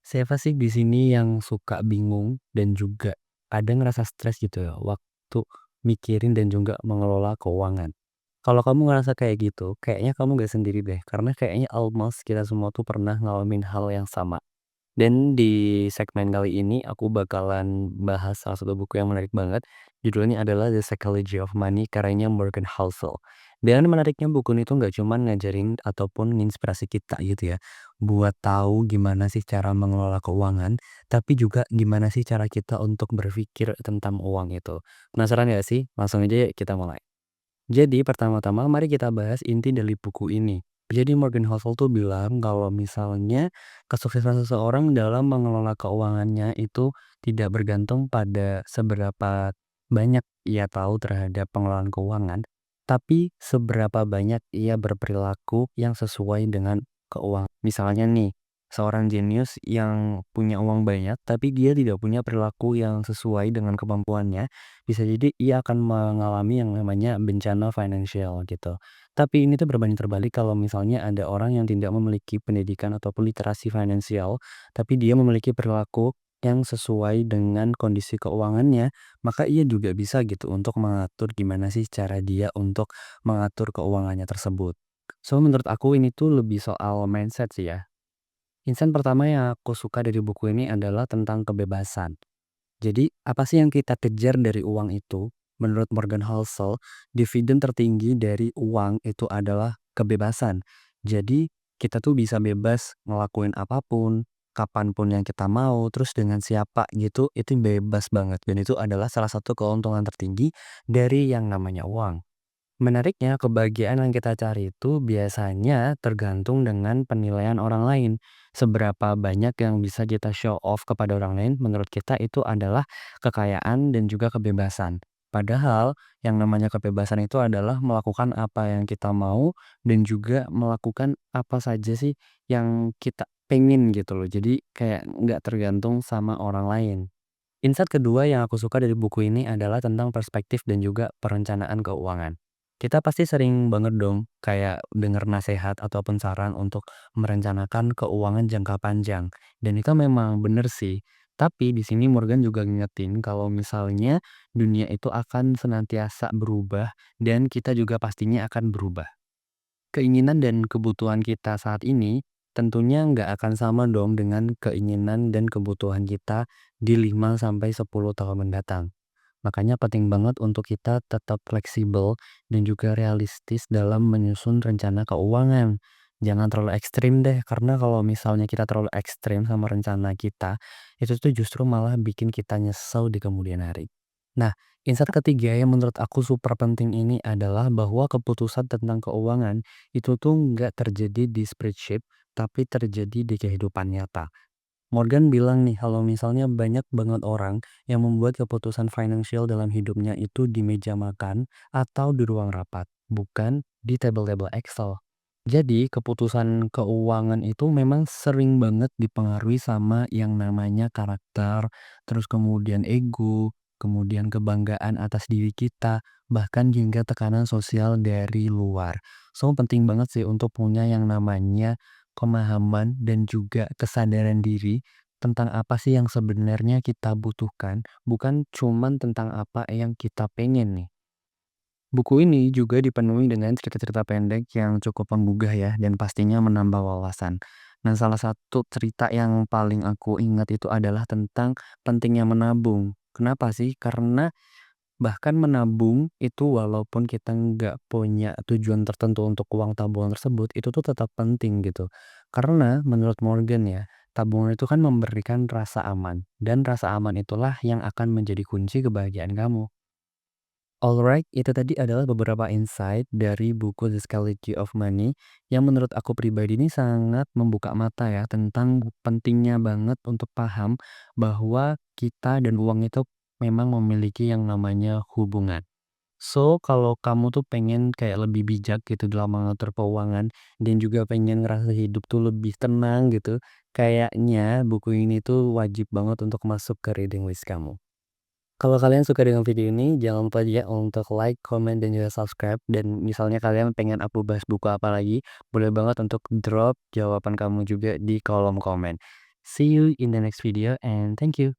Siapa sih di sini yang suka bingung dan juga kadang ngerasa stres gitu ya waktu mikirin dan juga mengelola keuangan? Kalau kamu ngerasa kayak gitu, kayaknya kamu gak sendiri deh, karena kayaknya almost kita semua tuh pernah ngalamin hal yang sama. Dan di segmen kali ini aku bakalan bahas salah satu buku yang menarik banget. Judulnya adalah The Psychology of Money karyanya Morgan Housel. Dan menariknya buku ini tuh nggak cuman ngajarin ataupun nginspirasi kita gitu ya. Buat tahu gimana sih cara mengelola keuangan, tapi juga gimana sih cara kita untuk berpikir tentang uang itu. Penasaran gak sih? Langsung aja yuk kita mulai. Jadi pertama-tama mari kita bahas inti dari buku ini. Jadi Morgan Housel tuh bilang kalau misalnya kesuksesan seseorang dalam mengelola keuangannya itu tidak bergantung pada seberapa banyak ia tahu terhadap pengelolaan keuangan, tapi seberapa banyak ia berperilaku yang sesuai dengan keuangan. Misalnya nih, seorang jenius yang punya uang banyak tapi dia tidak punya perilaku yang sesuai dengan kemampuannya, bisa jadi ia akan mengalami yang namanya bencana finansial gitu. Tapi ini tuh berbanding terbalik kalau misalnya ada orang yang tidak memiliki pendidikan ataupun literasi finansial, tapi dia memiliki perilaku yang sesuai dengan kondisi keuangannya, maka ia juga bisa gitu untuk mengatur gimana sih cara dia untuk mengatur keuangannya tersebut. So menurut aku ini tuh lebih soal mindset sih ya. Insight pertama yang aku suka dari buku ini adalah tentang kebebasan. Jadi, apa sih yang kita kejar dari uang itu? Menurut Morgan Housel, dividen tertinggi dari uang itu adalah kebebasan. Jadi, kita tuh bisa bebas ngelakuin apapun, kapanpun yang kita mau, terus dengan siapa gitu, itu bebas banget. Dan itu adalah salah satu keuntungan tertinggi dari yang namanya uang. Menariknya, kebahagiaan yang kita cari itu biasanya tergantung dengan penilaian orang lain. Seberapa banyak yang bisa kita show off kepada orang lain, menurut kita itu adalah kekayaan dan juga kebebasan. Padahal yang namanya kebebasan itu adalah melakukan apa yang kita mau dan juga melakukan apa saja sih yang kita pengen gitu loh. Jadi kayak nggak tergantung sama orang lain. Insight kedua yang aku suka dari buku ini adalah tentang perspektif dan juga perencanaan keuangan. Kita pasti sering banget dong kayak dengar nasihat ataupun saran untuk merencanakan keuangan jangka panjang. Dan itu memang benar sih. Tapi di sini Morgan juga ngingetin kalau misalnya dunia itu akan senantiasa berubah dan kita juga pastinya akan berubah. Keinginan dan kebutuhan kita saat ini tentunya nggak akan sama dong dengan keinginan dan kebutuhan kita di 5 sampai 10 tahun mendatang. Makanya penting banget untuk kita tetap fleksibel dan juga realistis dalam menyusun rencana keuangan. Jangan terlalu ekstrim deh, karena kalau misalnya kita terlalu ekstrim sama rencana kita, itu tuh justru malah bikin kita nyesel di kemudian hari. Nah, insight ketiga yang menurut aku super penting ini adalah bahwa keputusan tentang keuangan itu tuh nggak terjadi di spreadsheet, tapi terjadi di kehidupan nyata. Morgan bilang nih kalau misalnya banyak banget orang yang membuat keputusan financial dalam hidupnya itu di meja makan atau di ruang rapat, bukan di table-table Excel. Jadi keputusan keuangan itu memang sering banget dipengaruhi sama yang namanya karakter, terus kemudian ego, kemudian kebanggaan atas diri kita, bahkan hingga tekanan sosial dari luar. So penting banget sih untuk punya yang namanya pemahaman dan juga kesadaran diri tentang apa sih yang sebenarnya kita butuhkan, bukan cuman tentang apa yang kita pengen nih. Buku ini juga dipenuhi dengan cerita-cerita pendek yang cukup menggugah ya, dan pastinya menambah wawasan. Nah, salah satu cerita yang paling aku ingat itu adalah tentang pentingnya menabung. Kenapa sih? Karena bahkan menabung itu walaupun kita nggak punya tujuan tertentu untuk uang tabungan tersebut, itu tuh tetap penting gitu. Karena menurut Morgan ya, tabungan itu kan memberikan rasa aman, dan rasa aman itulah yang akan menjadi kunci kebahagiaan kamu. Alright, itu tadi adalah beberapa insight dari buku The Psychology of Money yang menurut aku pribadi ini sangat membuka mata ya tentang pentingnya banget untuk paham bahwa kita dan uang itu memang memiliki yang namanya hubungan. So, kalau kamu tuh pengen kayak lebih bijak gitu dalam mengatur keuangan dan juga pengen ngerasa hidup tuh lebih tenang gitu, kayaknya buku ini tuh wajib banget untuk masuk ke reading list kamu. Kalau kalian suka dengan video ini, jangan lupa ya untuk like, comment, dan juga subscribe. Dan misalnya kalian pengen aku bahas buku apa lagi, boleh banget untuk drop jawaban kamu juga di kolom komen. See you in the next video and thank you.